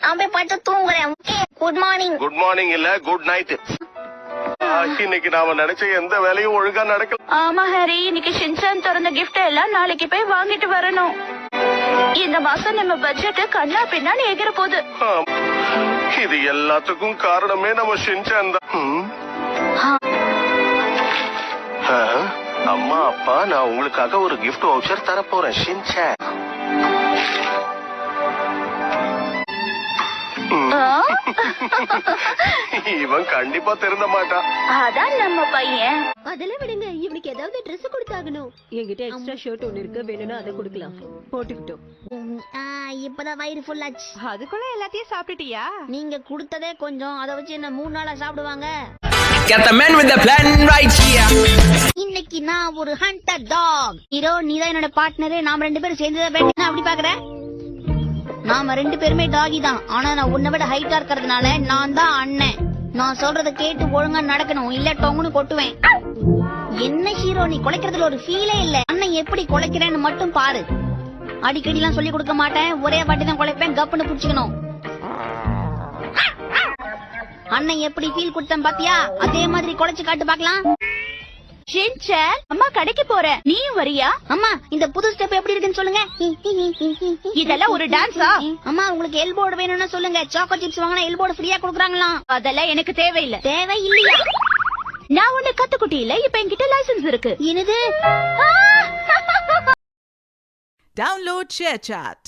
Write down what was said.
நான் போய் படுத்து தூங்குறேன். Good morning. குட் மார்னிங் இல்ல, குட் நைட். இன்னைக்கு நாம நினைச்ச எந்த வேலையும் ஒழுங்கா நடக்கல. ஆமா ஹரி, இன்னைக்கு ஷின்சான் திறந்த கிஃப்ட் எல்லாம் நாளைக்கு போய் வாங்கிட்டு வரணும். இந்த மாசம் நம்ம பட்ஜெட் கண்ணா பின்னான்னு எகிற போகுது. இது எல்லாத்துக்கும் காரணமே நம்ம ஷின்சான் தான். அம்மா அப்பா, நான் உங்களுக்காக ஒரு கிஃப்ட் வவுச்சர் தர போறேன் ஷின்சான். இவன் கண்டிப்பா திருந்த மாட்டான். அதான் நம்ம பையன். அதெல்லாம் விடுங்க, இவனுக்கு ஏதாவது Dress கொடுத்தாகணும். என்கிட்ட எக்ஸ்ட்ரா ஷர்ட் ஒன்னு இருக்கு, வேணும்னா அதை கொடுக்கலாம். போட்டுக்கிட்டோம். இப்பதான் வயிறு ஃபுல் ஆச்சு. அதுக்குள்ள எல்லாத்தையும் சாப்பிட்டுட்டியா? நீங்க கொடுத்ததே கொஞ்சம், அதை வச்சு என்ன 3 நாளா சாப்பிடுவாங்க. Get the man with the plan right here. இன்னைக்கு நான் ஒரு ஹண்டர் டாக். ஹீரோ, நீதான் என்னோட பார்ட்னரு. நாம 2 பேரும் சேர்ந்துதான் பேட்டா. அப்படி பாக்குற? நாம 2 பேருமே டாகி தான். ஆனா நான் உன்னை விட ஹைட்டா இருக்கிறதுனால நான் தான் அண்ணன். நான் சொல்றத கேட்டு ஒழுங்கா நடக்கணும், இல்ல டொங்குன்னு கொட்டுவேன். என்ன ஹீரோ, நீ குலைக்கிறதுல ஒரு ஃபீலே இல்ல. அண்ணன் எப்படி குலைக்கிறேன்னு மட்டும் பாரு. அடிக்கடி எல்லாம் சொல்லி கொடுக்க மாட்டேன், ஒரே வாட்டி தான் குலைப்பேன். கப்புன்னு புடிச்சுக்கணும். அண்ணன் எப்படி ஃபீல் கொடுத்தேன் பாத்தியா? அதே மாதிரி குலைச்சு காட்டு பாக்கலாம். ஷின்சான், அம்மா கடைக்கு போறேன், நீயும் வரியா? அம்மா, இந்த புது ஸ்டெப் எப்படி இருக்குன்னு சொல்லுங்க. இதெல்லாம் ஒரு டான்ஸா? அம்மா, உங்களுக்கு எல்போர்டு வேணும்னா சொல்லுங்க. சாக்கோ சிப்ஸ் வாங்கினா எல்போர்டு ஃப்ரீயா கொடுக்குறாங்களாம். அதெல்லாம் எனக்கு தேவையில்லை. தேவை இல்லையா? நான் ஒண்ணு கத்துக்குட்டி இல்ல, இப்ப என்கிட்ட லைசன்ஸ் இருக்கு. என்னது? Download ShareChat.